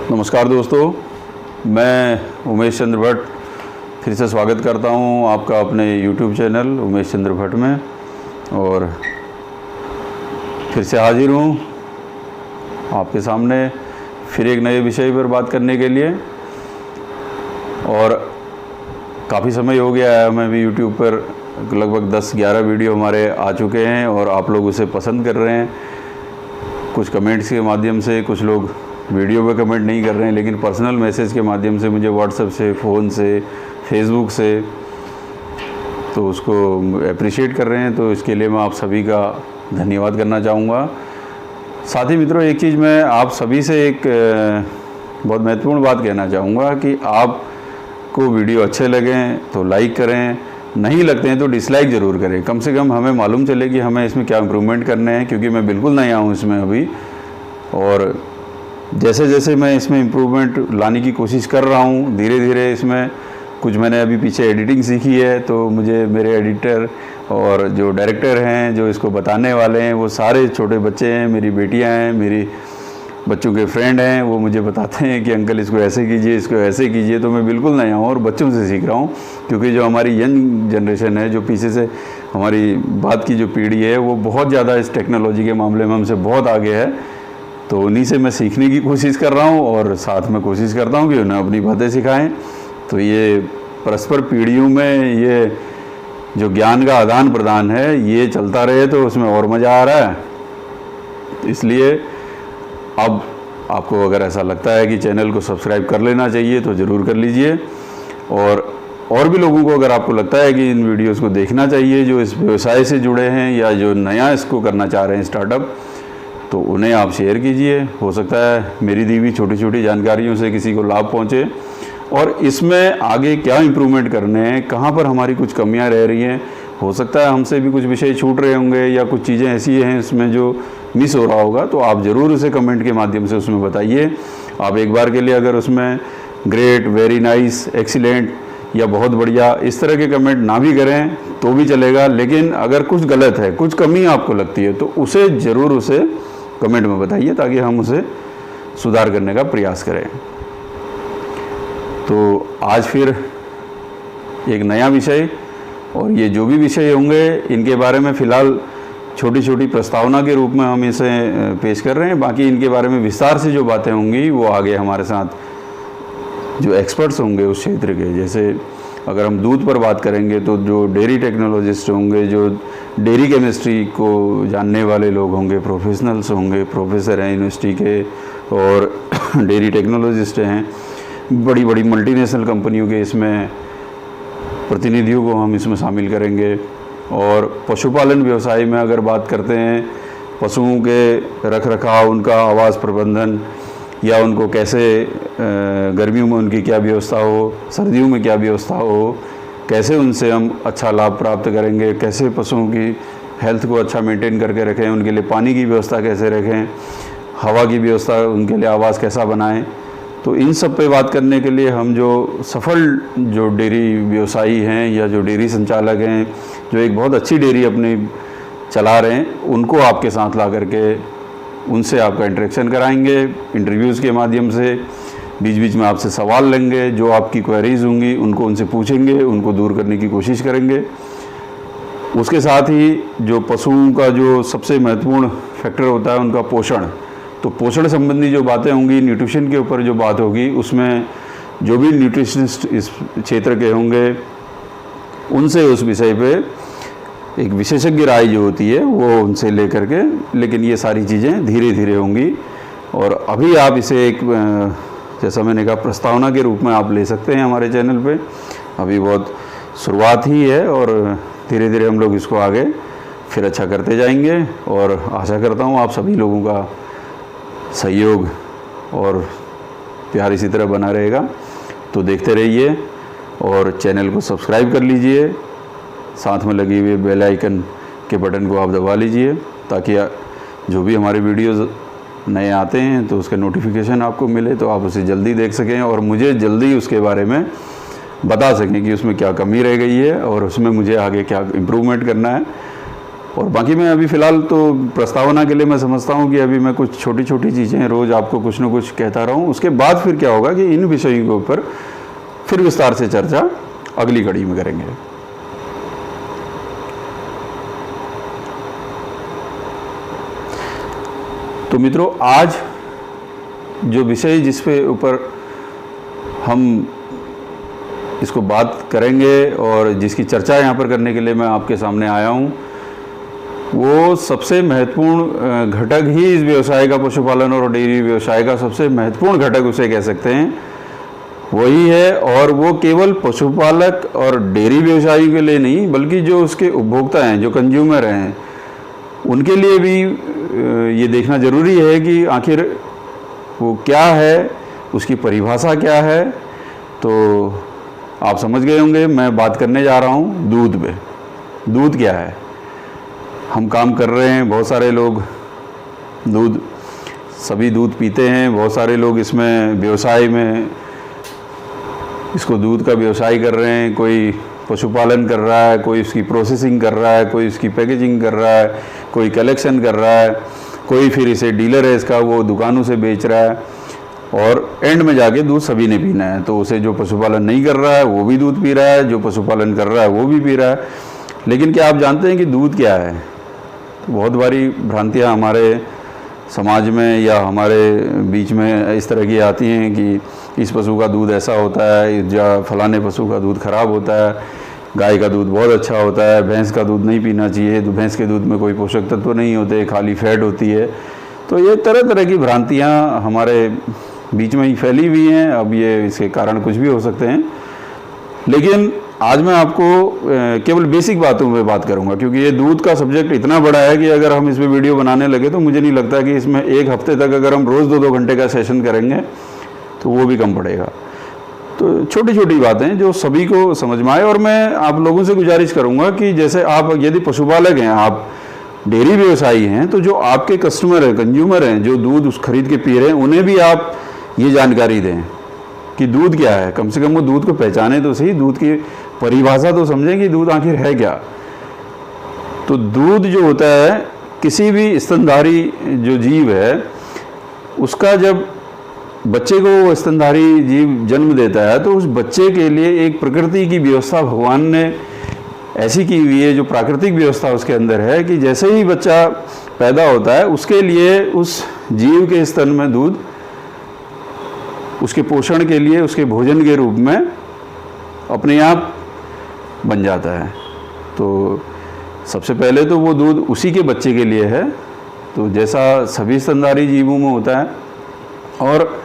नमस्कार दोस्तों, मैं उमेश चंद्र भट्ट फिर से स्वागत करता हूं आपका अपने YouTube चैनल उमेश चंद्र भट्ट में। और फिर से हाजिर हूं आपके सामने फिर एक नए विषय पर बात करने के लिए। और काफ़ी समय हो गया है, हमें भी YouTube पर लगभग 10-11 वीडियो हमारे आ चुके हैं और आप लोग उसे पसंद कर रहे हैं। कुछ कमेंट्स के माध्यम से, कुछ लोग वीडियो पे कमेंट नहीं कर रहे हैं, लेकिन पर्सनल मैसेज के माध्यम से मुझे व्हाट्सएप से, फ़ोन से, फेसबुक से तो उसको अप्रिशिएट कर रहे हैं। तो इसके लिए मैं आप सभी का धन्यवाद करना चाहूँगा। साथ ही मित्रों, एक चीज़ मैं आप सभी से एक बहुत महत्वपूर्ण बात कहना चाहूँगा कि आपको वीडियो अच्छे लगें तो लाइक करें, नहीं लगते हैं तो डिसलाइक ज़रूर करें। कम से कम हमें मालूम चले कि हमें इसमें क्या इम्प्रूवमेंट करने हैं, क्योंकि मैं बिल्कुल नया हूँ इसमें अभी। और जैसे जैसे मैं इसमें इम्प्रूवमेंट लाने की कोशिश कर रहा हूँ, धीरे धीरे इसमें कुछ मैंने अभी पीछे एडिटिंग सीखी है, तो मुझे मेरे एडिटर और जो डायरेक्टर हैं, जो इसको बताने वाले हैं, वो सारे छोटे बच्चे हैं, मेरी बेटियां हैं, मेरी बच्चों के फ्रेंड हैं। वो मुझे बताते हैं कि अंकल इसको ऐसे कीजिए, इसको ऐसे कीजिए। तो मैं बिल्कुल नया हूँ और बच्चों से सीख रहा हूँ, क्योंकि जो हमारी यंग जनरेशन है, जो पीछे से हमारी बात की जो पीढ़ी है, वो बहुत ज़्यादा इस टेक्नोलॉजी के मामले में हमसे बहुत आगे है। तो उन्हीं से मैं सीखने की कोशिश कर रहा हूँ और साथ में कोशिश करता हूँ कि उन्हें अपनी बातें सिखाएं। तो ये परस्पर पीढ़ियों में ये जो ज्ञान का आदान प्रदान है, ये चलता रहे तो उसमें और मज़ा आ रहा है। तो इसलिए अब आपको अगर ऐसा लगता है कि चैनल को सब्सक्राइब कर लेना चाहिए तो ज़रूर कर लीजिए। और भी लोगों को अगर आपको लगता है कि इन वीडियोस को देखना चाहिए, जो इस व्यवसाय से जुड़े हैं या जो नया इसको करना चाह रहे हैं स्टार्टअप, तो उन्हें आप शेयर कीजिए। हो सकता है मेरी दी हुई छोटी छोटी जानकारियों से किसी को लाभ पहुंचे और इसमें आगे क्या इम्प्रूवमेंट करने हैं, कहाँ पर हमारी कुछ कमियां रह रही हैं। हो सकता है हमसे भी कुछ विषय छूट रहे होंगे या कुछ चीज़ें ऐसी हैं इसमें जो मिस हो रहा होगा, तो आप ज़रूर उसे कमेंट के माध्यम से उसमें बताइए। आप एक बार के लिए अगर उसमें ग्रेट, वेरी नाइस, एक्सीलेंट या बहुत बढ़िया इस तरह के कमेंट ना भी करें तो भी चलेगा, लेकिन अगर कुछ गलत है, कुछ कमी आपको लगती है, तो उसे ज़रूर उसे कमेंट में बताइए, ताकि हम उसे सुधार करने का प्रयास करें। तो आज फिर एक नया विषय, और ये जो भी विषय होंगे इनके बारे में फ़िलहाल छोटी छोटी प्रस्तावना के रूप में हम इसे पेश कर रहे हैं। बाकी इनके बारे में विस्तार से जो बातें होंगी वो आगे हमारे साथ जो एक्सपर्ट्स होंगे उस क्षेत्र के, जैसे अगर हम दूध पर बात करेंगे तो जो डेयरी टेक्नोलॉजिस्ट होंगे, जो डेयरी केमिस्ट्री को जानने वाले लोग होंगे, प्रोफेशनल्स होंगे, प्रोफेसर हैं यूनिवर्सिटी के और डेयरी टेक्नोलॉजिस्ट हैं, बड़ी बड़ी मल्टीनेशनल कंपनियों के इसमें प्रतिनिधियों को हम इसमें शामिल करेंगे। और पशुपालन व्यवसाय में अगर बात करते हैं, पशुओं के रख रखाव, उनका आवास प्रबंधन, या उनको कैसे गर्मियों में उनकी क्या व्यवस्था हो, सर्दियों में क्या व्यवस्था हो, कैसे उनसे हम अच्छा लाभ प्राप्त करेंगे, कैसे पशुओं की हेल्थ को अच्छा मेंटेन करके रखें, उनके लिए पानी की व्यवस्था कैसे रखें, हवा की व्यवस्था, उनके लिए आवास कैसा बनाएं। तो इन सब पे बात करने के लिए हम जो सफल जो डेयरी व्यवसायी हैं या जो डेयरी संचालक हैं, जो एक बहुत अच्छी डेयरी अपनी चला रहे हैं, उनको आपके साथ ला करके उनसे आपका इंटरेक्शन कराएंगे इंटरव्यूज़ के माध्यम से। बीच बीच में आपसे सवाल लेंगे, जो आपकी क्वेरीज होंगी उनको उनसे पूछेंगे, उनको दूर करने की कोशिश करेंगे। उसके साथ ही जो पशुओं का जो सबसे महत्वपूर्ण फैक्टर होता है उनका पोषण, तो पोषण संबंधी जो बातें होंगी, न्यूट्रिशन के ऊपर जो बात होगी, उसमें जो भी न्यूट्रिशनिस्ट इस क्षेत्र के होंगे उनसे उस विषय पे एक विशेषज्ञ राय जो होती है वो उनसे लेकर के, लेकिन ये सारी चीज़ें धीरे धीरे होंगी। और अभी आप इसे एक जैसा मैंने कहा प्रस्तावना के रूप में आप ले सकते हैं हमारे चैनल पे। अभी बहुत शुरुआत ही है और धीरे धीरे हम लोग इसको आगे फिर अच्छा करते जाएंगे। और आशा करता हूँ आप सभी लोगों का सहयोग और प्यार इसी तरह बना रहेगा। तो देखते रहिए और चैनल को सब्सक्राइब कर लीजिए, साथ में लगी हुई बेल आइकन के बटन को आप दबा लीजिए, ताकि जो भी हमारे वीडियोज़ नए आते हैं तो उसका नोटिफिकेशन आपको मिले, तो आप उसे जल्दी देख सकें और मुझे जल्दी उसके बारे में बता सकें कि उसमें क्या कमी रह गई है और उसमें मुझे आगे क्या इम्प्रूवमेंट करना है। और बाकी मैं अभी फ़िलहाल तो प्रस्तावना के लिए मैं समझता हूँ कि अभी मैं कुछ छोटी छोटी चीज़ें रोज़ आपको कुछ ना कुछ कहता रहूँ। उसके बाद फिर क्या होगा कि इन विषयों के ऊपर फिर विस्तार से चर्चा अगली कड़ी में करेंगे। तो मित्रों, आज जो विषय जिस पे ऊपर हम इसको बात करेंगे और जिसकी चर्चा यहाँ पर करने के लिए मैं आपके सामने आया हूँ, वो सबसे महत्वपूर्ण घटक ही इस व्यवसाय का, पशुपालन और डेयरी व्यवसाय का सबसे महत्वपूर्ण घटक उसे कह सकते हैं, वही है। और वो केवल पशुपालक और डेयरी व्यवसायी के लिए नहीं, बल्कि जो उसके उपभोक्ता हैं, जो कंज्यूमर हैं, उनके लिए भी ये देखना ज़रूरी है कि आखिर वो क्या है, उसकी परिभाषा क्या है। तो आप समझ गए होंगे मैं बात करने जा रहा हूँ दूध पे। दूध क्या है? हम काम कर रहे हैं, बहुत सारे लोग सभी दूध पीते हैं, बहुत सारे लोग इसमें व्यवसाय में इसको दूध का व्यवसाय कर रहे हैं। कोई पशुपालन कर रहा है, कोई इसकी प्रोसेसिंग कर रहा है, कोई इसकी पैकेजिंग कर रहा है, कोई कलेक्शन कर रहा है, कोई फिर इसे डीलर है इसका, वो दुकानों से बेच रहा है, और एंड में जाके दूध सभी ने पीना है। तो उसे जो पशुपालन नहीं कर रहा है वो भी दूध पी रहा है, जो पशुपालन कर रहा है वो भी पी रहा है। लेकिन क्या आप जानते हैं कि दूध क्या है? तो बहुत बारी भ्रांतियाँ हमारे समाज में या हमारे बीच में इस तरह की आती हैं कि इस पशु का दूध ऐसा होता है, या फलाने पशु का दूध खराब होता है, गाय का दूध बहुत अच्छा होता है, भैंस का दूध नहीं पीना चाहिए, तो भैंस के दूध में कोई पोषक तत्व नहीं होते, खाली फैट होती है। तो ये तरह तरह की भ्रांतियाँ हमारे बीच में ही फैली हुई हैं। अब ये इसके कारण कुछ भी हो सकते हैं, लेकिन आज मैं आपको केवल बेसिक बातों पे बात करूंगा, क्योंकि ये दूध का सब्जेक्ट इतना बड़ा है कि अगर हम इस पर वीडियो बनाने लगे तो मुझे नहीं लगता कि इसमें एक हफ्ते तक अगर हम रोज़ 2-2 घंटे का सेशन करेंगे तो वो भी कम पड़ेगा। तो छोटी छोटी बातें जो सभी को समझ में आए। और मैं आप लोगों से गुजारिश करूँगा कि जैसे आप यदि पशुपालक हैं, आप डेयरी व्यवसायी हैं, तो जो आपके कस्टमर हैं, कंज्यूमर हैं, जो दूध उस खरीद के पी रहे हैं, उन्हें भी आप ये जानकारी दें कि दूध क्या है। कम से कम वो दूध को पहचाने तो सही, दूध की परिभाषा तो समझें कि दूध आखिर है क्या। तो दूध जो होता है, किसी भी स्तनधारी जो जीव है, उसका जब बच्चे को वो स्तनधारी जीव जन्म देता है तो उस बच्चे के लिए एक प्रकृति की व्यवस्था भगवान ने ऐसी की हुई है, जो प्राकृतिक व्यवस्था उसके अंदर है, कि जैसे ही बच्चा पैदा होता है उसके लिए उस जीव के स्तन में दूध उसके पोषण के लिए, उसके भोजन के रूप में अपने आप बन जाता है। तो सबसे पहले तो वो दूध उसी के बच्चे के लिए है, तो जैसा सभी स्तनधारी जीवों में होता है। और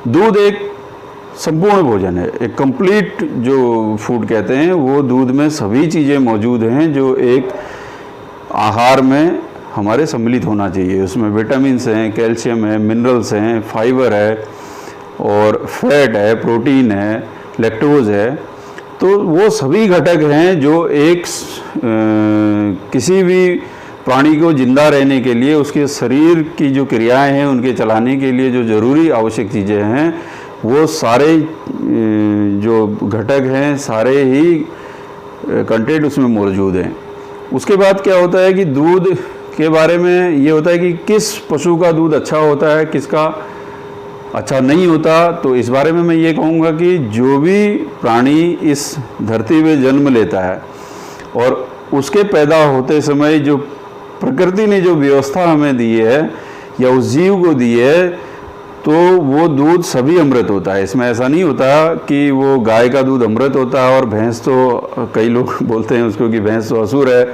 दूध एक संपूर्ण भोजन है, एक कंप्लीट जो फूड कहते हैं, वो दूध में सभी चीज़ें मौजूद हैं जो एक आहार में हमारे सम्मिलित होना चाहिए। उसमें विटामिन्स हैं, कैल्शियम है, मिनरल्स हैं, फाइबर है, और फैट है, प्रोटीन है, लैक्टोज है। तो वो सभी घटक हैं जो एक किसी भी प्राणी को जिंदा रहने के लिए, उसके शरीर की जो क्रियाएं हैं उनके चलाने के लिए जो ज़रूरी आवश्यक चीज़ें हैं, वो सारे जो घटक हैं, सारे ही कंटेंट उसमें मौजूद हैं। उसके बाद क्या होता है कि दूध के बारे में ये होता है कि किस पशु का दूध अच्छा होता है, किसका अच्छा नहीं होता। तो इस बारे में मैं ये कहूँगा कि जो भी प्राणी इस धरती पे जन्म लेता है और उसके पैदा होते समय जो प्रकृति ने जो व्यवस्था हमें दी है या उस जीव को दी है, तो वो दूध सभी अमृत होता है। इसमें ऐसा नहीं होता कि वो गाय का दूध अमृत होता है और भैंस, तो कई लोग बोलते हैं उसको कि भैंस तो असुर है,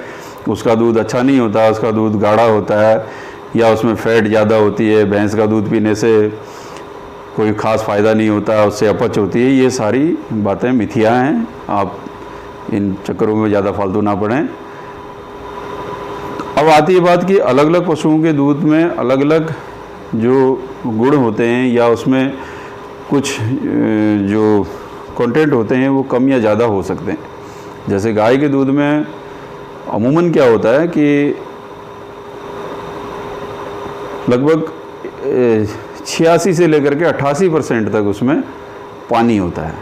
उसका दूध अच्छा नहीं होता, उसका दूध गाढ़ा होता है या उसमें फैट ज़्यादा होती है, भैंस का दूध पीने से कोई ख़ास फ़ायदा नहीं होता, उससे अपच होती है। ये सारी बातें मिथ्या हैं, आप इन चक्करों में ज़्यादा फालतू ना पड़ें। अब आती है बात कि अलग अलग पशुओं के दूध में अलग अलग जो गुण होते हैं या उसमें कुछ जो कंटेंट होते हैं वो कम या ज़्यादा हो सकते हैं। जैसे गाय के दूध में अमूमन क्या होता है कि लगभग 86 से लेकर के 88% तक उसमें पानी होता है।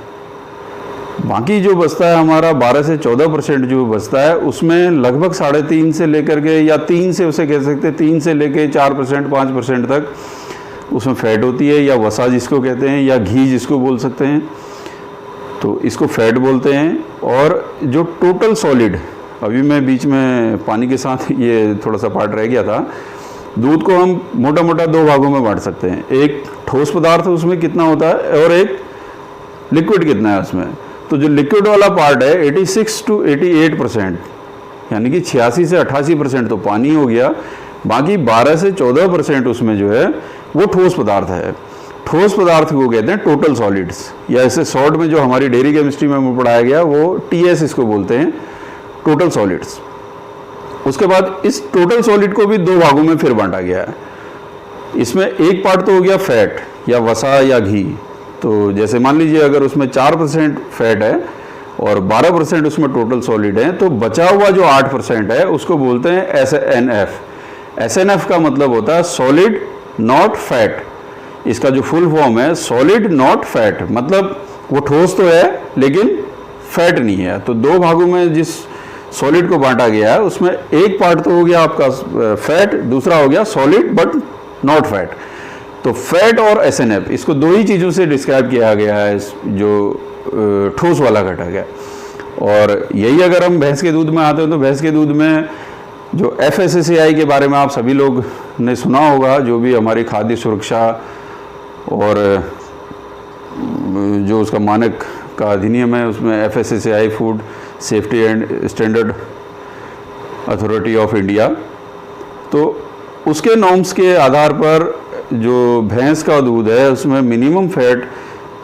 बाकी जो बचता है हमारा 12 से 14% जो बचता है, उसमें लगभग 3.5 से लेकर के या 3 से उसे कह सकते हैं 3 से लेकर 4% 5% तक उसमें फैट होती है, या वसा जिसको कहते हैं, या घी जिसको बोल सकते हैं, तो इसको फैट बोलते हैं। और जो टोटल सॉलिड, अभी मैं बीच में पानी के साथ ये थोड़ा सा पार्ट रह गया था, दूध को हम मोटा मोटा 2 भागों में बांट सकते हैं। एक ठोस पदार्थ उसमें कितना होता है और एक लिक्विड कितना है उसमें। तो जो लिक्विड वाला पार्ट है 86 से 88%, यानी कि 86 से 88% तो पानी हो गया, बाकी 12 से 14% उसमें जो है वो ठोस पदार्थ है। ठोस पदार्थ को कहते हैं टोटल सॉलिड्स, या ऐसे शॉर्ट में जो हमारी डेयरी केमिस्ट्री में हमें पढ़ाया गया वो TS इसको बोलते हैं, टोटल सॉलिड्स। उसके बाद इस टोटल सॉलिड को भी 2 भागों में फिर बांटा गया है। इसमें एक पार्ट तो हो गया फैट या वसा या घी। तो जैसे मान लीजिए अगर उसमें 4% फैट है और 12% उसमें टोटल सॉलिड है, तो बचा हुआ जो 8% है उसको बोलते हैं SNF। SNF का मतलब होता है सॉलिड नॉट फैट। इसका जो फुल फॉर्म है सॉलिड नॉट फैट, मतलब वो ठोस तो है लेकिन फैट नहीं है। तो 2 भागों में जिस सॉलिड को बांटा गया है उसमें एक पार्ट तो हो गया आपका फैट, दूसरा हो गया सॉलिड बट नॉट फैट। तो फैट और SNF, इसको 2 ही चीज़ों से डिस्क्राइब किया गया है जो ठोस वाला घटक है। और यही अगर हम भैंस के दूध में आते हैं तो भैंस के दूध में जो FSSAI के बारे में आप सभी लोग ने सुना होगा, जो भी हमारी खाद्य सुरक्षा और जो उसका मानक का अधिनियम है उसमें FSSAI food safety and standard authority of India, तो उसके नॉर्म्स के आधार पर जो भैंस का दूध है उसमें मिनिमम फैट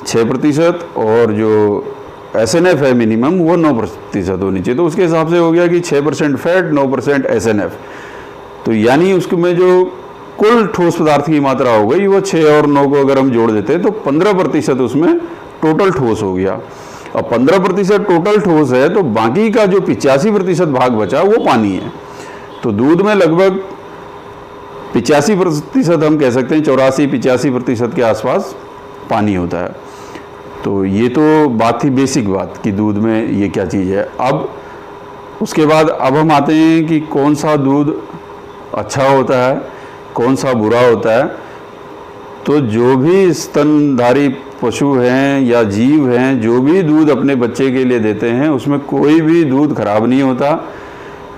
6% और जो SNF है मिनिमम वो 9% होनी चाहिए। तो उसके हिसाब से हो गया कि 6% फैट 9% SNF, तो यानी उसमें जो कुल ठोस पदार्थ की मात्रा हो गई वो 6 और 9 को अगर हम जोड़ देते हैं तो 15% उसमें टोटल ठोस हो गया। अब 15% टोटल ठोस है तो बाकी का जो 85% भाग बचा वो पानी है। तो दूध में लगभग 85% हम कह सकते हैं, 84-85% के आसपास पानी होता है। तो ये तो बात थी बेसिक बात कि दूध में ये क्या चीज़ है। अब उसके बाद अब हम आते हैं कि कौन सा दूध अच्छा होता है, कौन सा बुरा होता है। तो जो भी स्तनधारी पशु हैं या जीव हैं, जो भी दूध अपने बच्चे के लिए देते हैं उसमें कोई भी दूध खराब नहीं होता।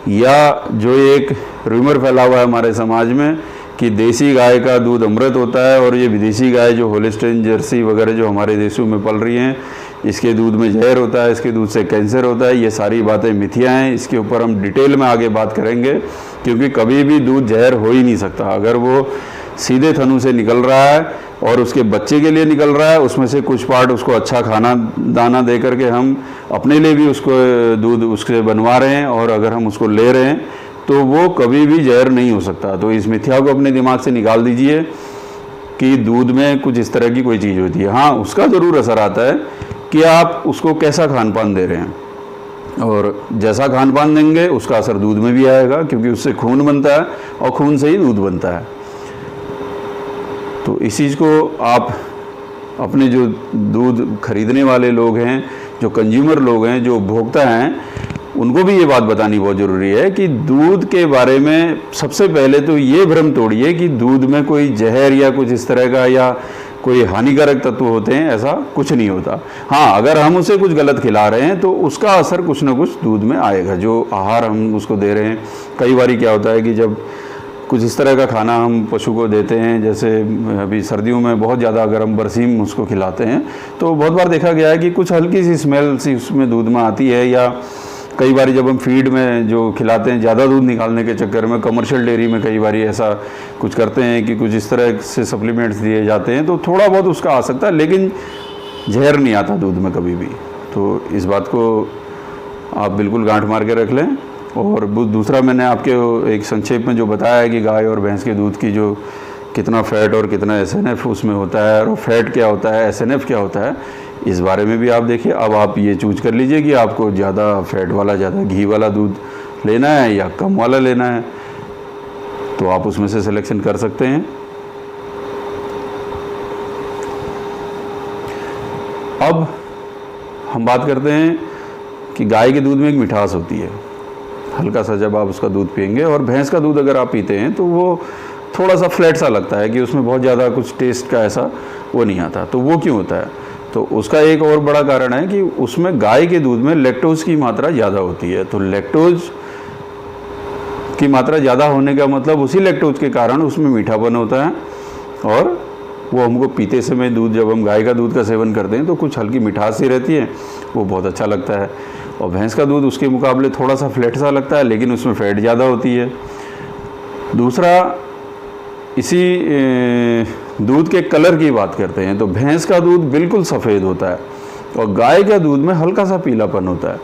या जो एक रूमर फैला हुआ है हमारे समाज में कि देसी गाय का दूध अमृत होता है और ये विदेशी गाय जो होलिस्टीन जर्सी वगैरह जो हमारे देशों में पल रही हैं इसके दूध में जहर होता है, इसके दूध से कैंसर होता है, ये सारी बातें मिथ्या हैं। इसके ऊपर हम डिटेल में आगे बात करेंगे, क्योंकि कभी भी दूध जहर हो ही नहीं सकता। अगर वो सीधे थनों से निकल रहा है और उसके बच्चे के लिए निकल रहा है, उसमें से कुछ पार्ट उसको अच्छा खाना दाना दे करके हम अपने लिए भी उसको दूध उससे बनवा रहे हैं और अगर हम उसको ले रहे हैं तो वो कभी भी जहर नहीं हो सकता। तो इस मिथ्या को अपने दिमाग से निकाल दीजिए कि दूध में कुछ इस तरह की कोई चीज़ होती है। हाँ, उसका ज़रूर असर आता है कि आप उसको कैसा खान पान दे रहे हैं, और जैसा खान पान देंगे उसका असर दूध में भी आएगा, क्योंकि उससे खून बनता है और खून से ही दूध बनता है। तो इस चीज़ को आप अपने जो दूध खरीदने वाले लोग हैं, जो कंज्यूमर लोग हैं, जो उपभोक्ता हैं, उनको भी ये बात बतानी बहुत ज़रूरी है कि दूध के बारे में सबसे पहले तो ये भ्रम तोड़िए कि दूध में कोई जहर या कुछ इस तरह का या कोई हानिकारक तत्व होते हैं, ऐसा कुछ नहीं होता। हाँ, अगर हम उसे कुछ गलत खिला रहे हैं तो उसका असर कुछ ना कुछ दूध में आएगा, जो आहार हम उसको दे रहे हैं। कई बार क्या होता है कि जब कुछ इस तरह का खाना हम पशु को देते हैं, जैसे अभी सर्दियों में बहुत ज़्यादा अगर हम बरसीम उसको खिलाते हैं तो बहुत बार देखा गया है कि कुछ हल्की सी स्मेल सी उसमें दूध में आती है। या कई बार जब हम फीड में जो खिलाते हैं ज़्यादा दूध निकालने के चक्कर में कमर्शियल डेयरी में कई बार ऐसा कुछ करते हैं कि कुछ इस तरह से सप्लीमेंट्स दिए जाते हैं, तो थोड़ा बहुत उसका आ सकता है, लेकिन जहर नहीं आता दूध में कभी भी। तो इस बात को आप बिल्कुल गांठ मार के रख लें। और दूसरा, मैंने आपके एक संक्षेप में जो बताया है कि गाय और भैंस के दूध की जो कितना फ़ैट और कितना SNF उसमें होता है, और फैट क्या होता है, SNF क्या होता है, इस बारे में भी आप देखिए। अब आप ये चूज कर लीजिए कि आपको ज़्यादा फैट वाला, ज़्यादा घी वाला दूध लेना है या कम वाला लेना है, तो आप उसमें से सिलेक्शन कर सकते हैं। अब हम बात करते हैं कि गाय के दूध में एक मिठास होती है, हल्का सा जब आप उसका दूध पिएंगे, और भैंस का दूध अगर आप पीते हैं तो वो थोड़ा सा फ्लैट सा लगता है कि उसमें बहुत ज़्यादा कुछ टेस्ट का ऐसा वो नहीं आता। तो वो क्यों होता है? तो उसका एक और बड़ा कारण है कि उसमें गाय के दूध में लैक्टोज की मात्रा ज़्यादा होती है। तो लैक्टोज की मात्रा ज़्यादा होने का मतलब उसी लैक्टोज के कारण उसमें मीठापन होता है, और वो हमको पीते समय दूध, जब हम गाय का दूध का सेवन करते हैं तो कुछ हल्की मिठास सी रहती है, वो बहुत अच्छा लगता है। और भैंस का दूध उसके मुकाबले थोड़ा सा फ्लैट सा लगता है, लेकिन उसमें फैट ज़्यादा होती है। दूसरा, इसी दूध के कलर की बात करते हैं तो भैंस का दूध बिल्कुल सफ़ेद होता है और गाय का दूध में हल्का सा पीलापन होता है।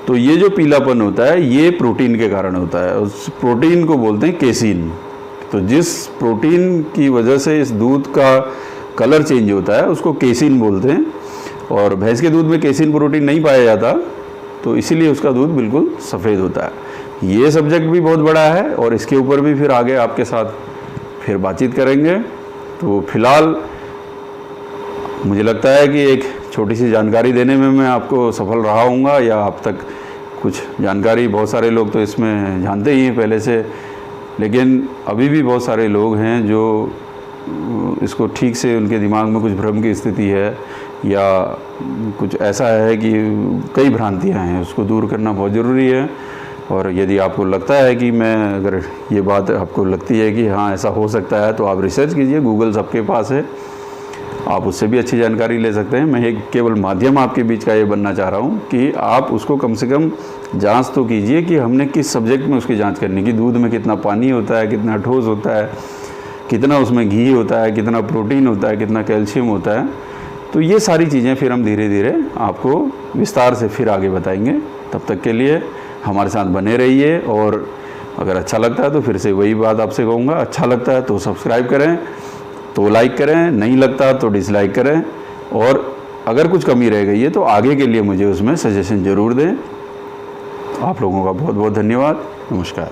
तो ये जो पीलापन होता है ये प्रोटीन के कारण होता है, उस प्रोटीन को बोलते हैं केसिन। तो जिस प्रोटीन की वजह से इस दूध का कलर चेंज होता है उसको केसिन बोलते हैं, और भैंस के दूध में केसिन प्रोटीन नहीं पाया जाता, तो इसीलिए उसका दूध बिल्कुल सफ़ेद होता है। ये सब्जेक्ट भी बहुत बड़ा है और इसके ऊपर भी फिर आगे आपके साथ फिर बातचीत करेंगे। तो फिलहाल मुझे लगता है कि एक छोटी सी जानकारी देने में मैं आपको सफल रहा हूँगा, या आप तक कुछ जानकारी, बहुत सारे लोग तो इसमें जानते ही हैं पहले से, लेकिन अभी भी बहुत सारे लोग हैं जो इसको ठीक से, उनके दिमाग में कुछ भ्रम की स्थिति है या कुछ ऐसा है कि कई भ्रांतियाँ हैं, उसको दूर करना बहुत ज़रूरी है। और यदि आपको लगता है कि मैं, अगर ये बात आपको लगती है कि हाँ ऐसा हो सकता है, तो आप रिसर्च कीजिए, गूगल सबके पास है, आप उससे भी अच्छी जानकारी ले सकते हैं। मैं एक केवल माध्यम आपके बीच का ये बनना चाह रहा हूँ कि आप उसको कम से कम जांच तो कीजिए कि हमने किस सब्जेक्ट में उसकी जांच करनी, कि दूध में कितना पानी होता है, कितना ठोस होता है, कितना उसमें घी होता है, कितना प्रोटीन होता है, कितना कैल्शियम होता है। तो ये सारी चीज़ें फिर हम धीरे धीरे आपको विस्तार से फिर आगे बताएंगे। तब तक के लिए हमारे साथ बने रहिए, और अगर अच्छा लगता है तो फिर से वही बात आपसे कहूँगा, अच्छा लगता है तो सब्सक्राइब करें, तो लाइक करें, नहीं लगता तो डिसलाइक करें, और अगर कुछ कमी रह गई है तो आगे के लिए मुझे उसमें सजेशन ज़रूर दें। आप लोगों का बहुत बहुत धन्यवाद। नमस्कार।